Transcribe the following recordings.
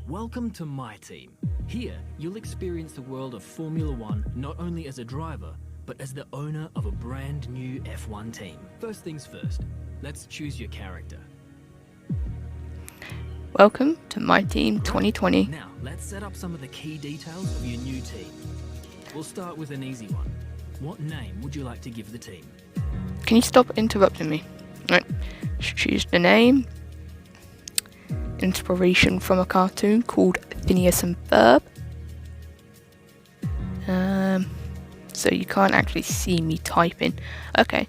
Welcome to my team. Here, you'll experience the world of Formula One not only as a driver, but as the owner of a brand new F1 team. First things first, let's choose your character. Welcome to my team 2020. Now, let's set up some of the key details of your new team. We'll start with an easy one. What name would you like to give the team? Can you stop interrupting me? Right. Choose the name. Inspiration from a cartoon called Phineas and Ferb. So you can't actually see me typing. Okay.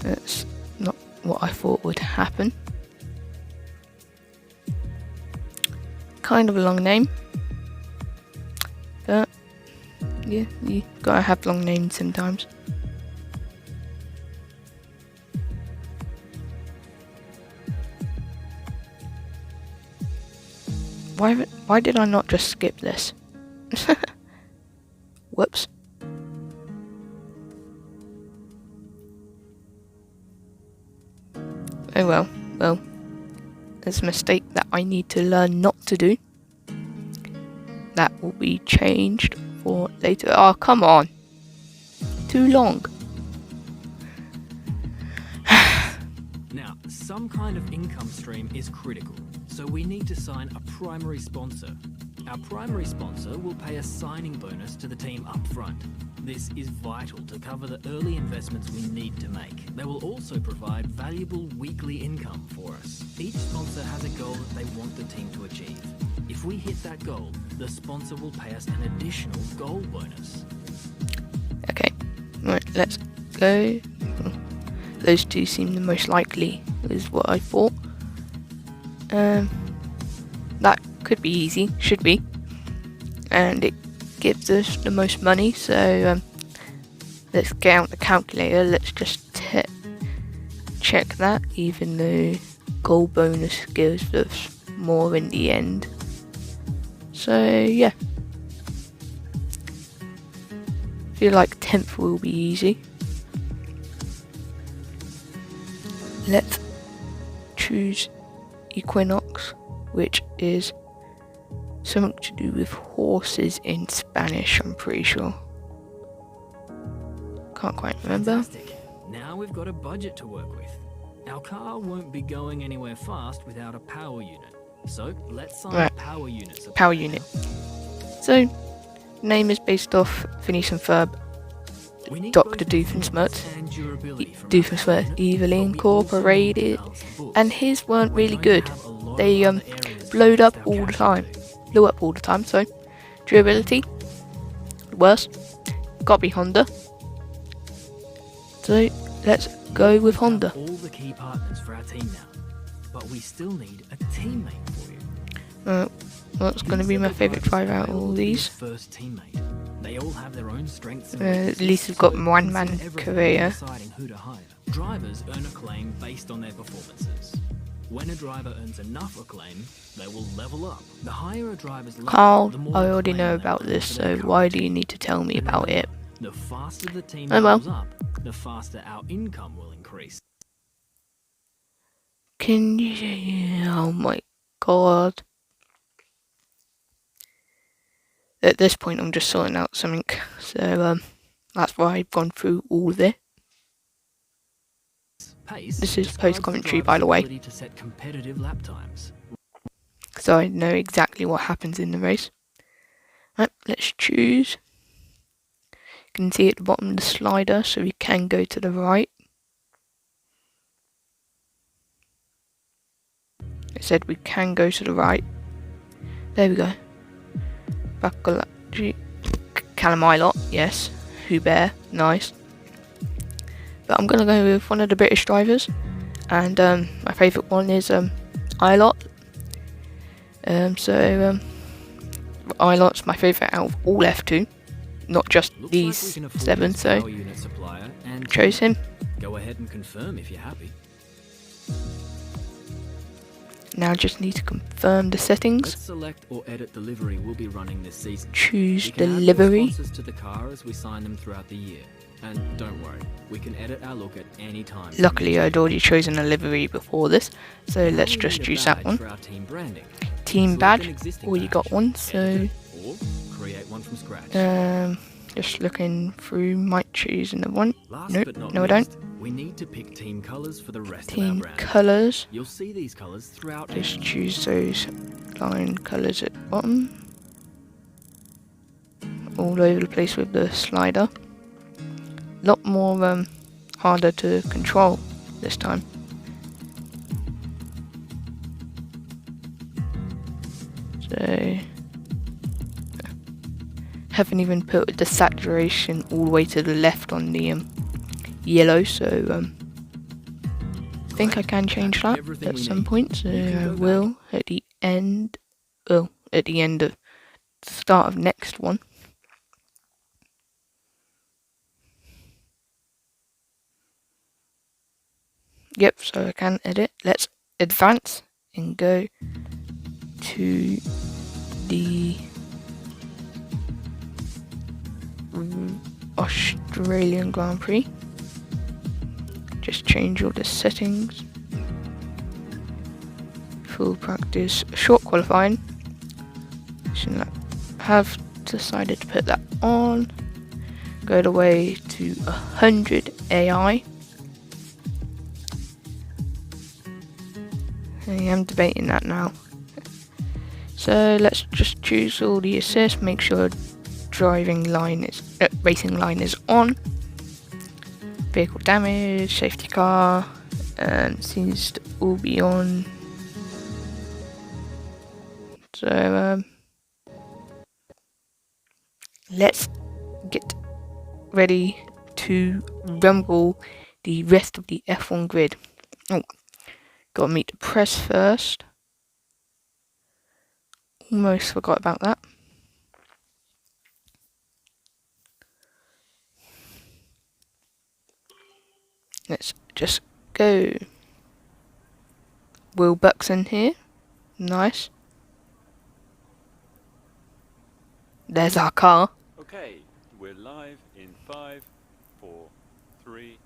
That's not what I thought would happen. Kind of a long name. But yeah, you gotta have long names sometimes. Why did I not just skip this? Whoops. Oh well, there's a mistake that I need to learn not to do. That will be changed for later. Oh, come on. Too long. Now, some kind of income stream is critical, so we need to sign a primary sponsor. Our primary sponsor will pay a signing bonus to the team up front. This is vital to cover the early investments we need to make. They will also provide valuable weekly income for us. Each sponsor has a goal that they want the team to achieve. If we hit that goal, the sponsor will pay us an additional goal bonus. Okay, right, let's go. Those two seem the most likely, is what I thought. That could be easy, should be. And it gives us the most money, so let's get out the calculator. Let's just check that, even though goal bonus gives us more in the end. So yeah, feel like 10th will be easy. Let's choose Equinox, which is something to do with horses in Spanish, I'm pretty sure. Can't quite remember. Fantastic. Now we've got a budget to work with. Our car won't be going anywhere fast without a power unit. So let's sign a power unit. Power unit. So, name is based off Phineas and Ferb, Dr. Doofenshmirtz. Doofenshmirtz Evilly Incorporated, and his weren't really good. They blew up all the time. So durability, worst. Gotta be Honda. So let's go with Honda. All the key partners for our team now, but we still need a teammate for you. What's going to be my favourite driver out of all these? First teammate. They all have their own strengths. At least we've got one man career. Who to hire. Drivers earn acclaim based on their performances. When a driver earns enough acclaim, they will level up. The higher a driver's level, Carl, the more I already know about this, so why do you need to tell me about it? The faster the team levels up, the faster our income will increase. Can you? Oh my god. At this point, I'm just sorting out something, so that's why I've gone through all of it. This is post-commentary, by the way, To set competitive lap times. so I know exactly what happens in the race. Right, let's choose. You can see at the bottom of the slider, so we can go to the right. It said we can go to the right. There we go. Calamilot, yes. Hubert, nice. But I'm gonna go with one of the British drivers, and my favourite one is Ilott. Ilott's my favourite out of all F2, not just these 7. So chose him. Go ahead and confirm if you're happy. Now just need to confirm the settings. Let's select or edit the livery we'll be running this season. Choose We the can add more livery. sponsors to the car as we sign them throughout the year. And don't worry, we can edit our look at any time. Luckily, I'd already chosen a livery before this, so Now let's we just need a choose that badge one. for our team branding. Team Select badge. an existing Already got badge, one, so edit it, or create one from scratch. just looking through, might choose another one. Last Nope, but not no I don't. least, we need to pick team colours for the rest of our Team brand. colours. You'll see these colours throughout. Just choose those line colours at the bottom. All over the place with the slider. Lot more harder to control this time. So haven't even put the saturation all the way to the left on the yellow, so I think I can change that at some point, so I will at the end, at the end of the start of next one. Yep, so I can edit. Let's advance and go to the Australian Grand Prix. Just change all the settings. Full practice, short qualifying. Shouldn't have decided to put that on. Go the way to 100 AI. I am debating that now. So let's just choose all the assists. Make sure racing line is on. Vehicle damage, safety car, seems to all be on. So let's get ready to rumble the rest of the F1 grid. Oh, gotta meet the press first. Almost forgot about that. Let's just go. Will Buxton here. Nice. There's our car. Okay, we're live in 5, 4, 3.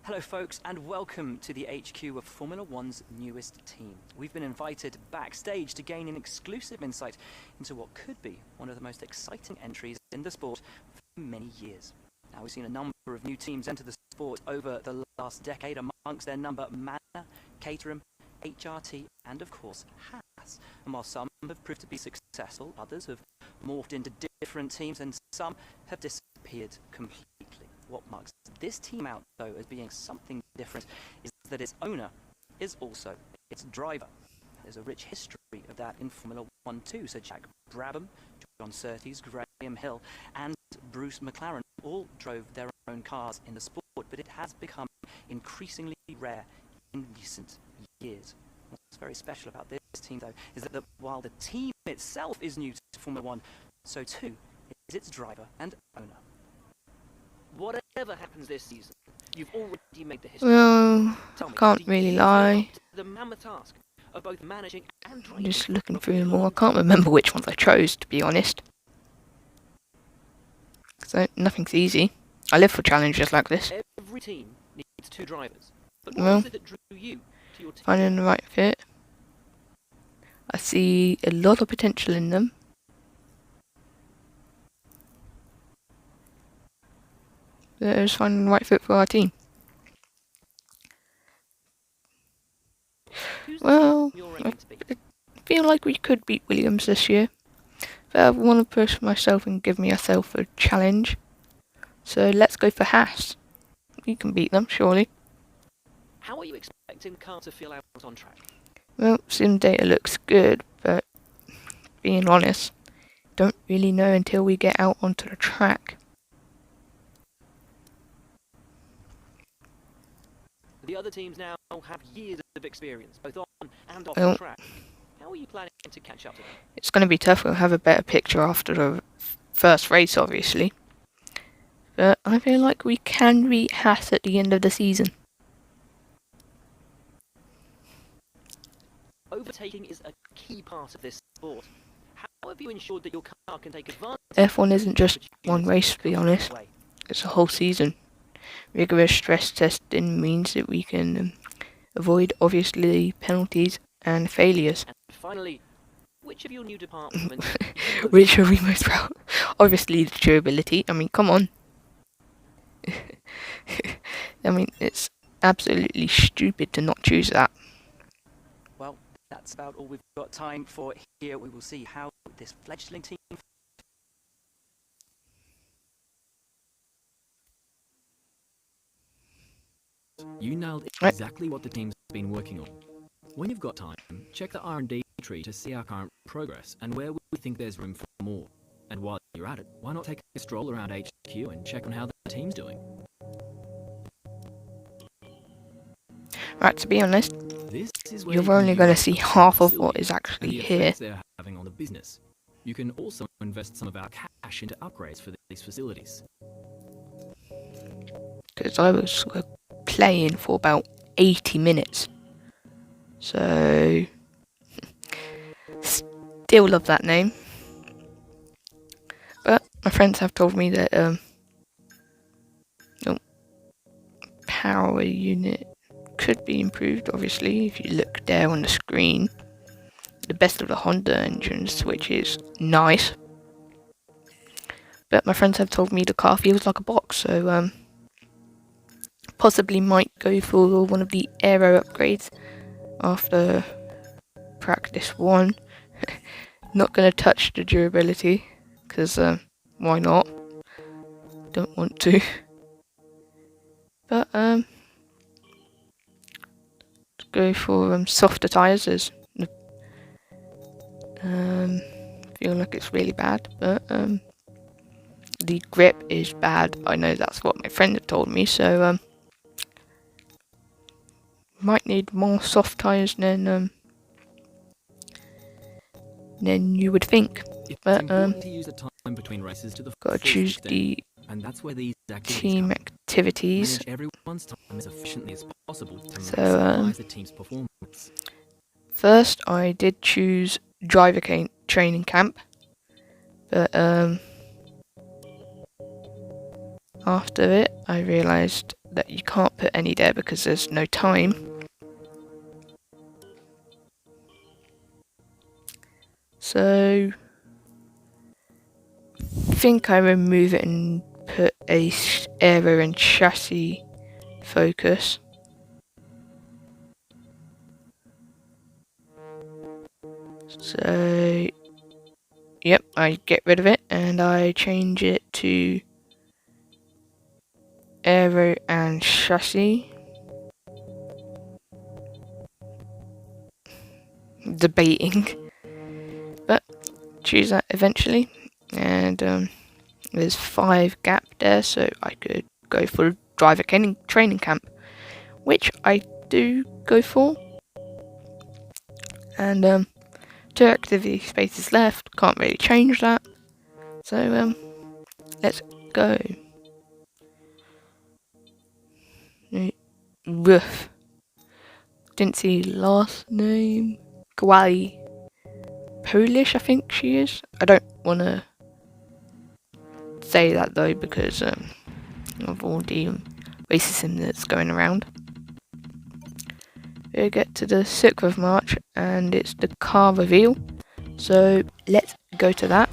Hello folks, and welcome to the HQ of Formula One's newest team. We've been invited backstage to gain an exclusive insight into what could be one of the most exciting entries in the sport for many years. Now, we've seen a number of new teams enter the sport over the last decade, amongst their number Manor, Caterham, HRT, and of course Haas. And while some have proved to be successful, others have morphed into different teams, and some have disappeared completely. What marks this team out, though, as being something different is that its owner is also its driver. There's a rich history of that in Formula 1 too, so Jack Brabham, John Surtees, Graham Hill and Bruce McLaren all drove their own cars in the sport, but it has become increasingly rare in recent years. What's very special about this team, though, is that while the team itself is new to Formula 1, so too is its driver and owner. Whatever happens this season, you've already made the history. Well, I can't really lie. The mammoth task of both managing and I'm just looking through them all. I can't remember which ones I chose, to be honest. So, nothing's easy. I live for challenges like this. Every team needs two drivers. But what Well, was it that drew you to your team? finding the right fit. I see a lot of potential in them. There's finding the right fit for our team. Who's Well, the team you're aiming to beat? I feel like we could beat Williams this year. But I want to push myself and give myself a challenge. So let's go for Haas. We can beat them, surely. How are you expecting the car to feel out on track? Well, sim data looks good, but being honest, don't really know until we get out onto the track. The other teams now have years of experience, both on and off Well, the track. How are you planning to catch up to them? It's going to be tough. We'll have a better picture after the first race, obviously. But I feel like we can beat Haas at the end of the season. Overtaking is a key part of this sport. How have you ensured that your car can take advantage F1 isn't just one race, to be honest. It's a whole season. Rigorous stress testing means that we can avoid, obviously, penalties and failures. And finally, which of your new departments? Which are we most proud? Obviously, the durability. I mean, come on. I mean, it's absolutely stupid to not choose that. Well, that's about all we've got time for here. We will see how this fledgling team. You nailed Right. exactly what the team's been working on. When you've got time, check the R&D tree to see our current progress and where we think there's room for more. And while you're at it, why not take a stroll around HQ and check on how the team's doing? Right, to be honest, This is where you're you can only going to use see our half of facilities what is and actually the here. effects they're having on the business. You can also invest some of our cash into upgrades for these facilities. Because I was playing for about 80 minutes. So, still love that name. But my friends have told me that the power unit could be improved, obviously, if you look there on the screen. The best of the Honda engines, which is nice. But my friends have told me the car feels like a box, so possibly might go for one of the aero upgrades after practice 1. Not gonna touch the durability, because why not? Don't want to. But go for softer tyres. As feel like it's really bad, but the grip is bad. I know that's what my friend had told me, so might need more soft tyres than you would think. It's But important to use the time between races to the gotta fullest choose extent, the and that's where these activities team come. activities. Manage everyone's time as efficiently as possible to So, maximize the team's performance. First, I did choose driver training camp, but after it, I realised that you can't put any there because there's no time. So, I think I remove it and put a aero and chassis focus. So, yep, I get rid of it and I change it to aero and chassis. Debating, but choose that eventually. And there's 5 gap there, so I could go for driver training camp, which I do go for. And 2 activity spaces left, can't really change that. So let's go. Woof. Didn't see last name. Kawali. Polish, I think she is. I don't want to say that though because of all the racism that's going around. We get to the 6th of March and it's the car reveal. So let's go to that.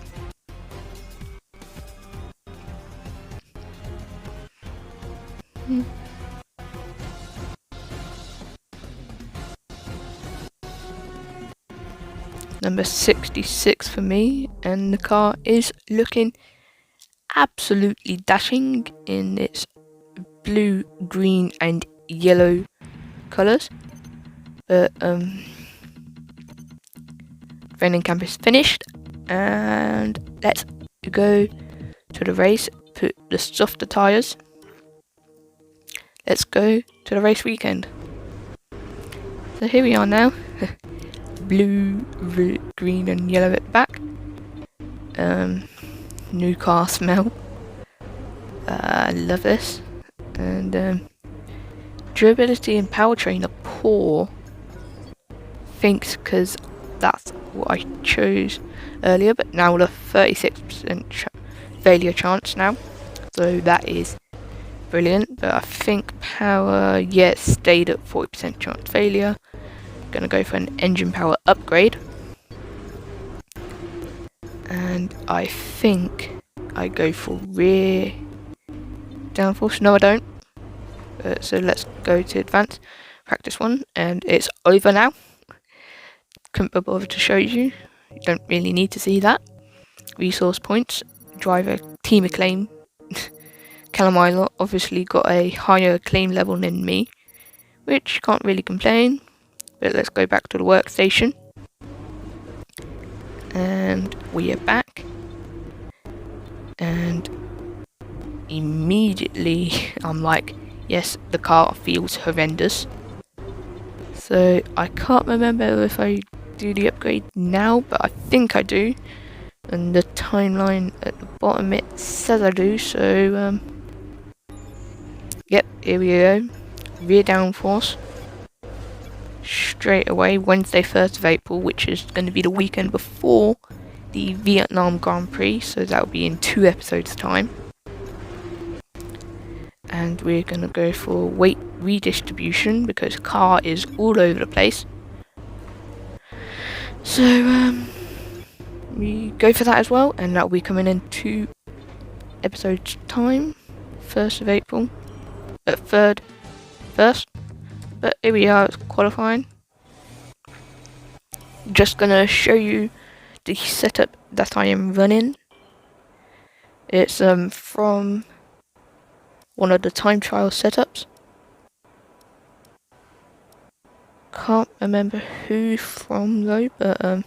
Number 66 for me, and the car is looking absolutely dashing in its blue, green and yellow colours. But training camp is finished and let's go to the race, put the softer tyres. Let's go to the race weekend. So here we are now. Blue, green and yellow at the back. New car smell. I love this. And durability and powertrain are poor. Thanks, because that's what I chose earlier, but now the 36% failure chance now, so that is brilliant. But I think power, yeah, it stayed at 40% chance failure. Gonna go for an engine power upgrade, and I think I go for rear downforce. No, I don't. So let's go to advanced practice 1, and it's over now. Couldn't be bothered to show you. You don't really need to see that. Resource points. Driver team acclaim. Calamilo obviously got a higher claim level than me, which can't really complain. But let's go back to the workstation. And we are back. And immediately I'm like, yes, the car feels horrendous. So I can't remember if I do the upgrade now, but I think I do. And the timeline at the bottom, it says I do, so yep, here we go. Rear downforce. Straight away, Wednesday 1st of April, which is going to be the weekend before the Vietnam Grand Prix, so that'll be in 2 episodes time. And we're going to go for weight redistribution because car is all over the place. So we go for that as well, and that'll be coming in 2 episodes time. 1st of April, 3rd, 1st. But here we are, it's qualifying. Just gonna show you the setup that I am running. It's from one of the time trial setups. Can't remember who from though, but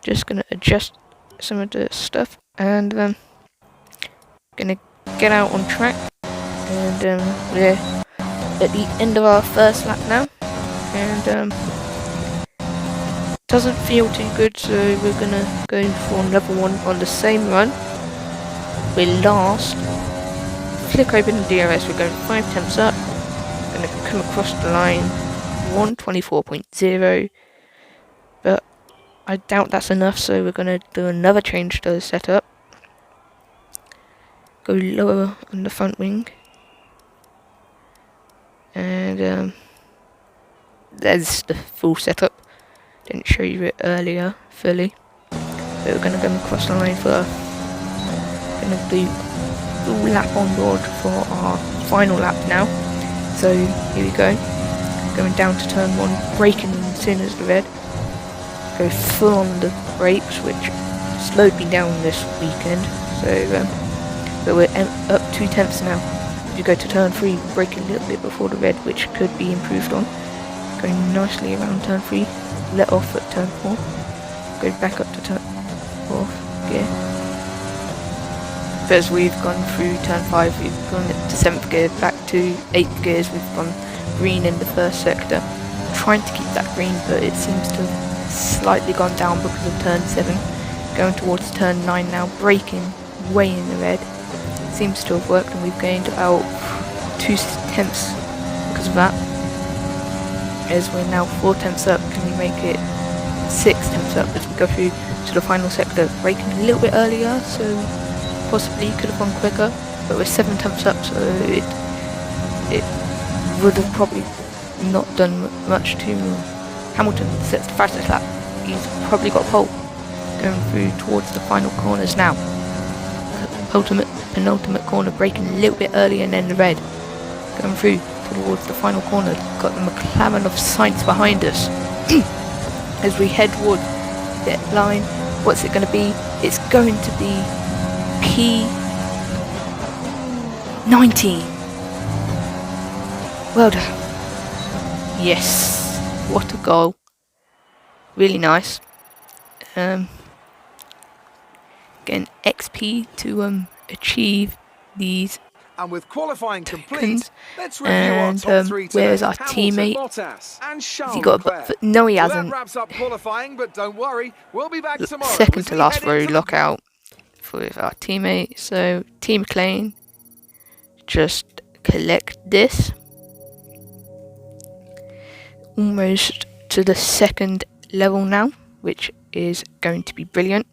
just gonna adjust some of the stuff, and gonna get out on track, and we're at the end of our first lap now, and doesn't feel too good, so we're gonna go for another one on the same run. We're last. Flick open the DRS, we're going 5 temps up. Gonna come across the line 124.0, but I doubt that's enough, so we're gonna do another change to the setup. Go lower on the front wing, and there's the full setup. Didn't show you it earlier fully. So we're gonna go across the line for gonna do full lap on board for our final lap now. So here we go. Going down to turn 1, braking as soon as the red. Go full on the brakes, which slowed me down this weekend. So but we're up 2 tenths now. If you go to turn 3, brake a little bit before the red, which could be improved on. Going nicely around turn 3. Let off at turn 4. Go back up to turn 4th gear. As we've gone through turn 5, we've gone to 7th gear, back to 8th gears. We've gone green in the first sector. Trying to keep that green, but it seems to have slightly gone down because of turn 7. Going towards turn 9 now, braking way in the red. Seems to have worked, and we've gained about 2 tenths because of that. As we're now 4 tenths up, can we make it 6 tenths up as we go through to the final sector? Braking a little bit earlier, so possibly could have gone quicker, but we're 7 tenths up, so it would have probably not done much to Hamilton. Sets the fastest lap. He's probably got pole. Going through towards the final corners now. Penultimate corner, braking a little bit earlier than the red. Going through towards the final corner. Got the McLaren of Sainz behind us. As we head towards the line, what's it going to be? It's going to be P19. Well done. Yes, what a goal. Really nice. Getting XP to achieve these. And with qualifying complete, tokens. let's review our top 3 today. Where's our Hamilton, teammate? Bottas, and Charles Has he got a Leclerc. no, he So hasn't. that wraps up qualifying, but don't worry, we'll be back tomorrow. Second as to we last head row into the lockout with our teammate. So Team McLean, just collect this. Almost to the 2nd level now, which is going to be brilliant.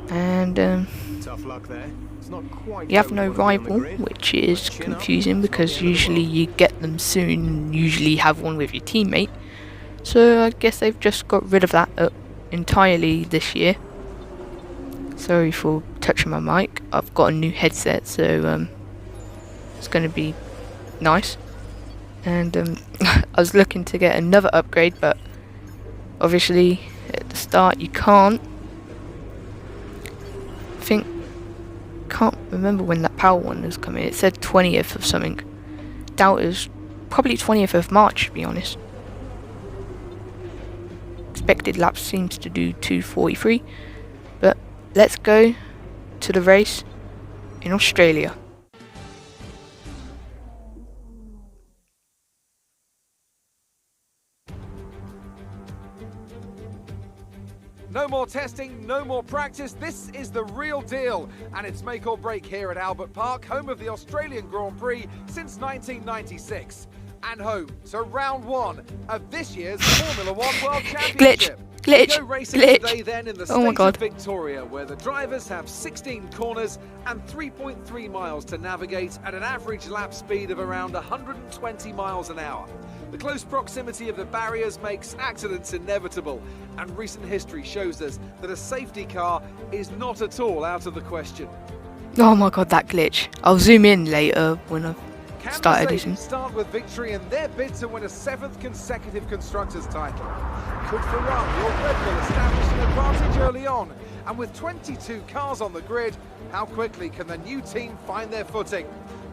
And Tough luck there. It's not quite You have where no we wanna be on rival, the grid. which is Chin up, confusing it's not because the end of the usually world. you get them soon and usually have one with your teammate. So I guess they've just got rid of that entirely this year. Sorry for touching my mic. I've got a new headset, so it's going to be nice. And I was looking to get another upgrade, but obviously at the start you can't. Can't remember when that power one was coming. It said 20th of something. Doubt it was probably 20th of March, to be honest. Expected laps seems to do 2:43, but let's go to the race in Australia. No more testing, no more practice. This is the real deal. And it's make or break here at Albert Park, home of the Australian Grand Prix since 1996. And home to round one of this year's Formula One World Championship. We go racing today then in the state of Victoria, where the drivers have 16 corners and 3.3 miles to navigate at an average lap speed of around 120 miles an hour. The close proximity of the barriers makes accidents inevitable, and recent history shows us that a safety car is not at all out of the question. Oh my god, that glitch. I'll zoom in later when I've started editing. Start with victory in their bid to win a 7th consecutive Constructors' title. Could Ferrari or Red Bull establish an advantage early on? And with 22 cars on the grid, how quickly can the new team find their footing?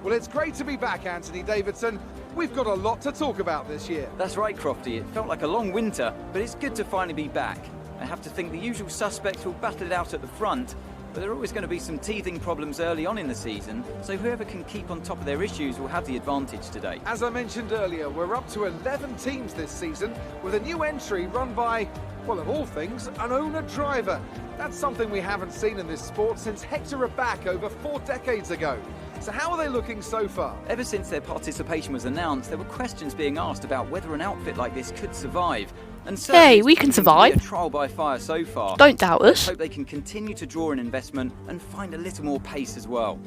Well, it's great to be back, Anthony Davidson. We've got a lot to talk about this year. That's right, Crofty. It felt like a long winter, but it's good to finally be back. I have to think the usual suspects will battle it out at the front, but there are always going to be some teething problems early on in the season, so whoever can keep on top of their issues will have the advantage today. As I mentioned earlier, we're up to 11 teams this season, with a new entry run by, well, of all things, an owner-driver. That's something we haven't seen in this sport since Hector Raback over 4 decades ago. So how are they looking so far? Ever since their participation was announced, there were questions being asked about whether an outfit like this could survive. And hey, we can survive. A trial by fire so far. Don't doubt us. I hope they can continue to draw in investment and find a little more pace as well.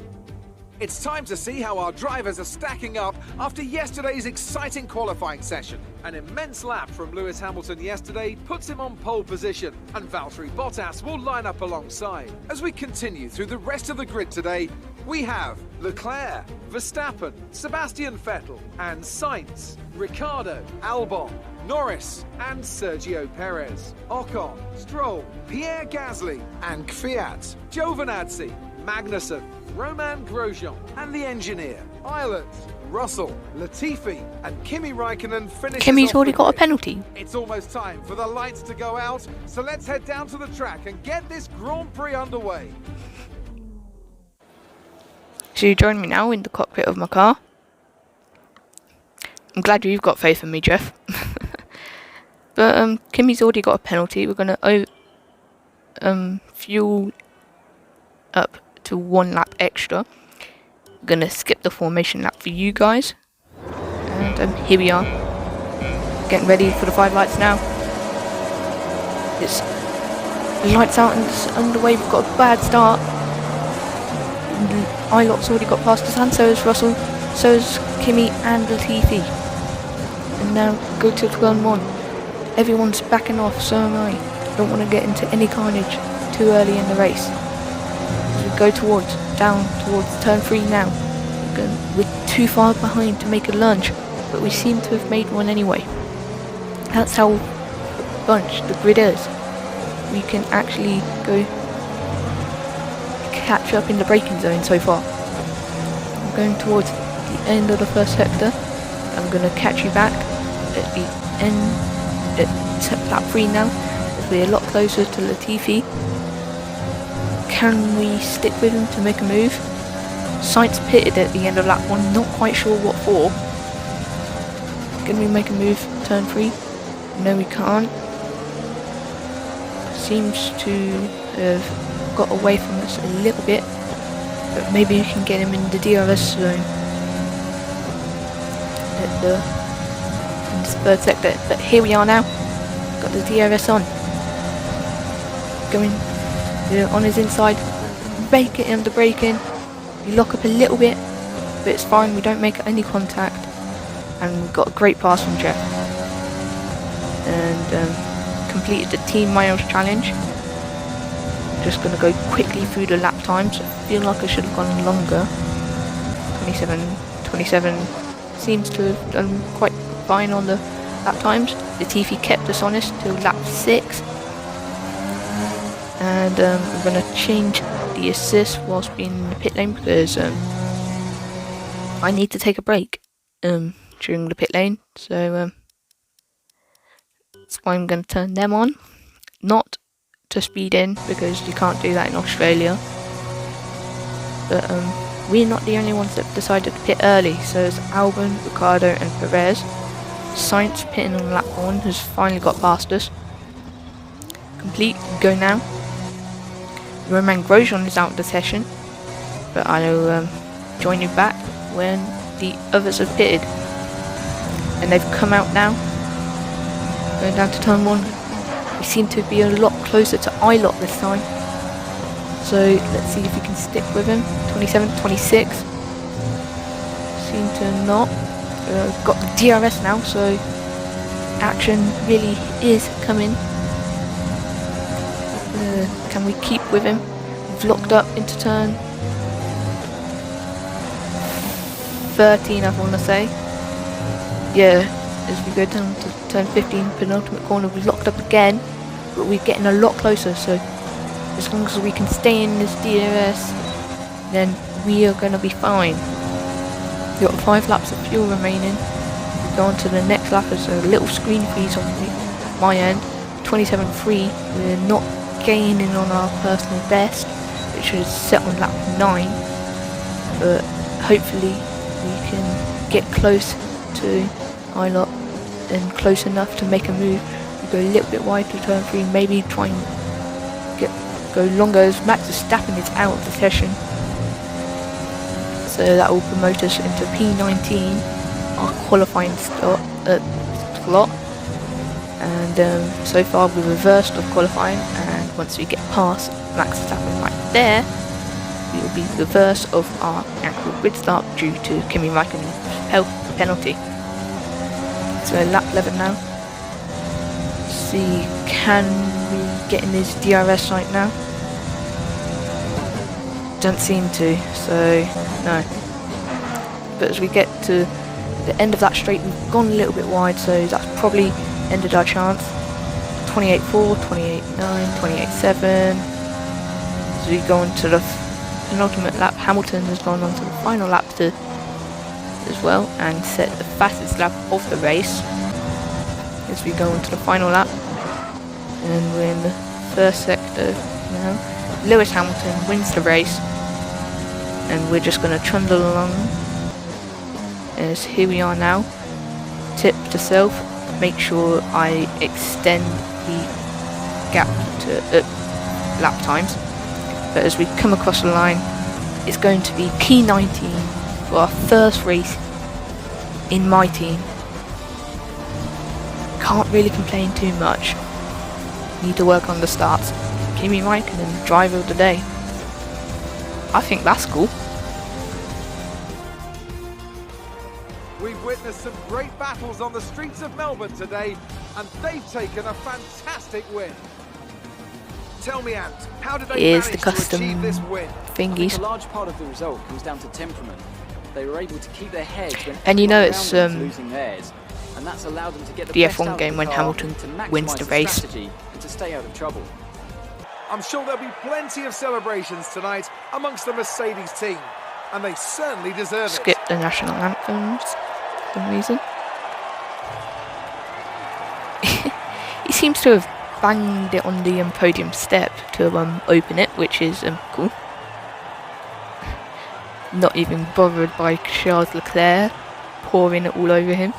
It's time to see how our drivers are stacking up after yesterday's exciting qualifying session. An immense lap from Lewis Hamilton yesterday puts him on pole position, and Valtteri Bottas will line up alongside. As we continue through the rest of the grid today, we have Leclerc, Verstappen, Sebastian Vettel and Sainz, Ricciardo, Albon, Norris and Sergio Perez, Ocon, Stroll, Pierre Gasly and Kvyat, Giovinazzi, Magnussen, Romain Grosjean and the engineer, Ireland, Russell, Latifi and Kimi Raikkonen finishes Kimi's off already the got a grid. penalty. It's almost time for the lights to go out, so let's head down to the track and get this Grand Prix underway. So you join me now in the cockpit of my car. I'm glad you've got faith in me, Jeff. But Kimi's already got a penalty. We're gonna fuel up to 1 lap extra. I'm gonna skip the formation lap for you guys. And here we are, getting ready for the 5 lights now. It's lights out and it's underway. We've got a bad start. Ilot's already got past us, and so is Russell, so is Kimi and Latifi. And now go to turn 1. Everyone's backing off, so am I. Don't want to get into any carnage too early in the race. As we go down towards turn 3 now. We're too far behind to make a lunge, but we seem to have made one anyway. That's how the grid is. We can actually go catch up in the braking zone so far. I'm going towards the end of the first sector. I'm going to catch you back at the end at lap 3 now, as we're a lot closer to Latifi. Can we stick with him to make a move? Sainz pitted at the end of lap 1, not quite sure what for. Can we make a move turn 3? No, we can't. Seems to have got away from us a little bit, but maybe we can get him in the DRS zone at in this 3rd sector. But here we are now, got the DRS on, going on his inside. rake it under braking. We lock up a little bit, but it's fine, we don't make any contact. And we got a great pass from Jeff. And completed the team miles challenge. Just going to go quickly through the lap times. I feel like I should have gone longer. 27 seems to have done quite fine on the lap times. Latifi kept us honest till lap 6. And we're going to change the assist whilst being in the pit lane because I need to take a break during the pit lane. So that's why I'm going to turn them on. Not to speed in because you can't do that in Australia. But we're not the only ones that decided to pit early. So it's Albon, Ricciardo and Perez. Sainz pitting on lap 1 has finally got past us. Complete, go now. Romain Grosjean is out of the session, but I'll join you back when the others have pitted. And they've come out now. Going down to turn 1. We seem to be a lot closer to ILOT this time. So let's see if we can stick with him. 27, 26. Seem to not. Got the DRS now, so action really is coming. Can we keep with him? We've locked up into turn 13, I want to say. Yeah, as we go down to turn 15, penultimate corner, we've locked up again, but we're getting a lot closer, so as long as we can stay in this DRS, then we are going to be fine. We've got 5 laps of fuel remaining. We go on to the next lap. There's a little screen freeze on my end. 27.3. We're not gaining on our personal best, which is set on lap 9. But hopefully we can get close to ILOT and close enough to make a move. We go a little bit wide to turn 3. Maybe try and go longer as Max Verstappen is out of the session. So that will promote us into P19, our qualifying slot. And so far we're reversed of qualifying, and once we get past Max Verstappen right there, we will be reverse of our actual grid start due to Kimi Raikkonen's penalty. So lap 11 now. See, can we get in this DRS right now? Don't seem to, so no. But as we get to the end of that straight, we've gone a little bit wide, so that's probably ended our chance. 28.4, 28.9, 28.7. As we go into the penultimate lap, Hamilton has gone on to the final lap as well and set the fastest lap of the race. As we go into the final lap, and we're in the first sector now. Lewis Hamilton wins the race, and we're just going to trundle along. As here we are now. Tip to self, make sure I extend the gap to lap times. But as we come across the line, it's going to be P19 for our first race in my team. Can't really complain too much. Need to work on the starts. Kimi Raikkonen, driver of the day. I think that's cool. We've witnessed some great battles on the streets of Melbourne today, and they've taken a fantastic win. Tell me, Ant, how did they Here's manage the custom to achieve this win? thingies. A large part of the result comes down to temperament. They were able to keep their heads when And you know everyone it's around them was losing theirs, and that's allowed them to get the the best F1 out of game the when car Hamilton to maximise wins the the race. strategy and to stay out of trouble. I'm sure there'll be plenty of celebrations tonight amongst the Mercedes team, and they certainly deserve it. Skip the national anthems for some reason. He seems to have banged it on the podium step to open it, which is cool. Not even bothered by Charles Leclerc pouring it all over him.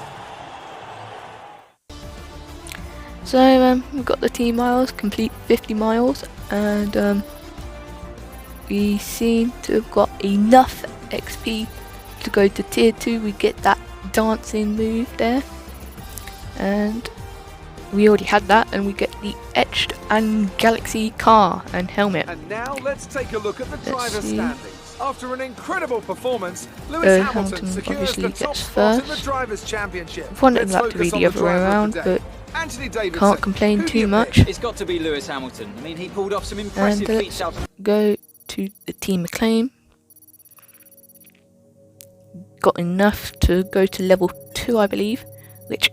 So we've got the T miles, complete 50 miles, and we seem to have got enough XP to go to tier 2. We get that dancing move there, and we already had that, and we get the Etched and Galaxy car and helmet. And now let's take a look at the driver see. standings. After an incredible performance, Lewis Hamilton Hamilton secures obviously the top gets spot in the first. Drivers' Championship. I wanted Let's that to be focus on the other way driver of around, the day. but Anthony Davidson, can't complain who do too you much. pick? It's got to be Lewis Hamilton. I mean, he pulled off some And impressive feats let's out of... go to the team acclaim. Got enough to go to level 2, I believe, which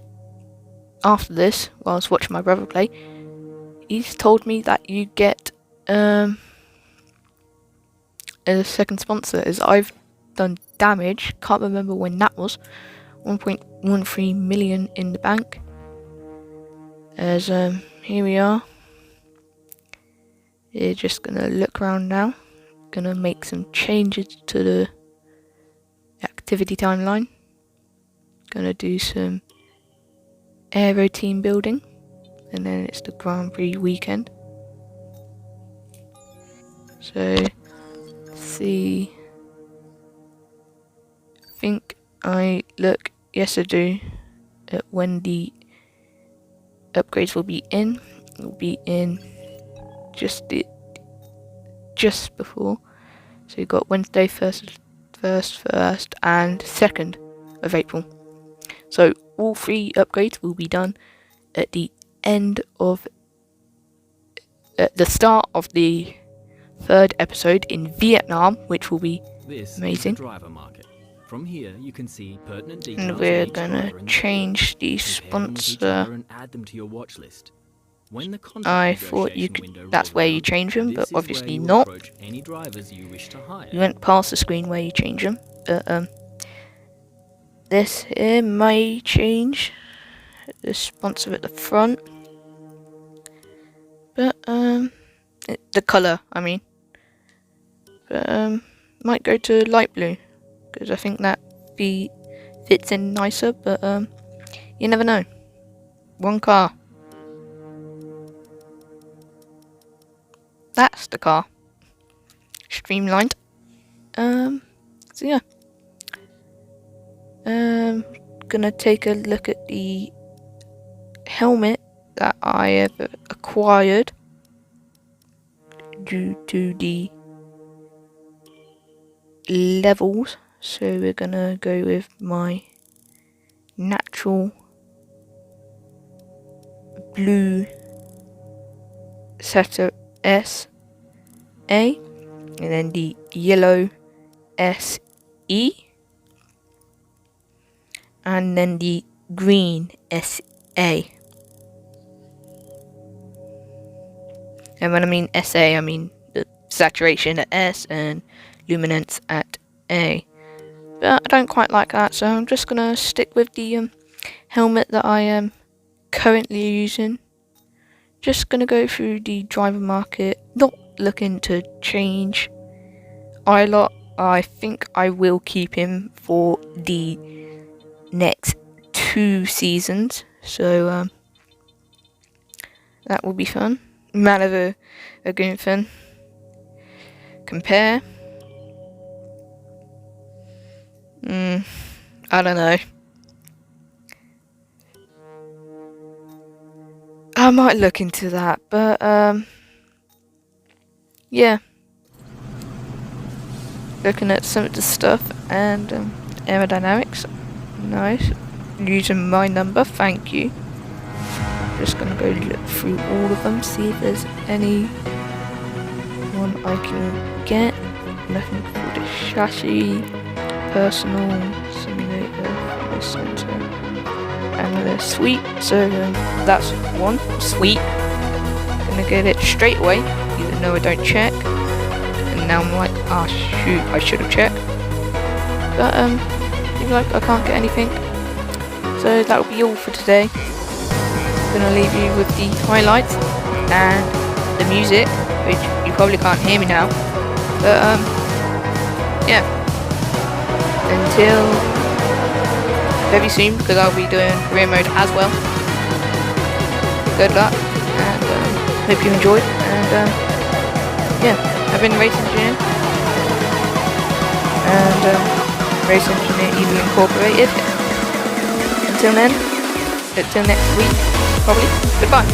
after this, while I was watching my brother play, he's told me that you get a second sponsor, as I've done damage, can't remember when that was, 1.13 million in the bank. As here we are. We're just gonna look around now, gonna make some changes to the activity timeline, gonna do some aero team building, and then it's the Grand Prix weekend. So let's see, I think I look, yes I do, at when the upgrades will be in. It will be in just before. So you've got Wednesday, 1st and 2nd of April. So all 3 upgrades will be done at the end of at the start of the 3rd episode in Vietnam, which will be This amazing. is the driver market. From here, you can see pertinent details. And of we're each gonna driver in the change the field. Compare them with each sponsor. other and add them to your watch list. When the contract I thought you negotiation could, window that's rolls where you around, change them, this but is where obviously you will not. approach any drivers you wish to hire. You went past the screen where you change them, but this here may change the sponsor at the front, but the color, I mean, but might go to light blue because I think that fits in nicer, but you never know. One car. That's the car. Streamlined. So yeah. Gonna take a look at the helmet that I have acquired due to the levels. So we're gonna go with my natural blue Setter SA, and then the yellow SE, and then the green SA. And when I mean SA, I mean the saturation at S and luminance at A. But I don't quite like that, so I'm just gonna stick with the helmet that I am currently using. Just gonna go through the driver market, not looking to change Ilot. I think I will keep him for the next 2 seasons, so that will be fun. Man of a good fun. Compare. I don't know. I might look into that, but yeah. Looking at some of the stuff and aerodynamics, nice. Using my number, thank you. Just gonna go look through all of them, see if there's any one I can get. Nothing for the chassis, personal, simulator, center. And they're sweet, so that's one, sweet. Gonna get it straight away, even though I don't check. And now I'm like, ah shoot, I should have checked. But seems like I can't get anything. So that will be all for today. Gonna leave you with the highlights and the music, which you probably can't hear me now. But yeah. Until very soon, because I'll be doing career mode as well. Good luck, and hope you enjoyed. And yeah, I've been Racengineer, and Racengineer Evil Incorporated. Until then, until next week, probably. Goodbye.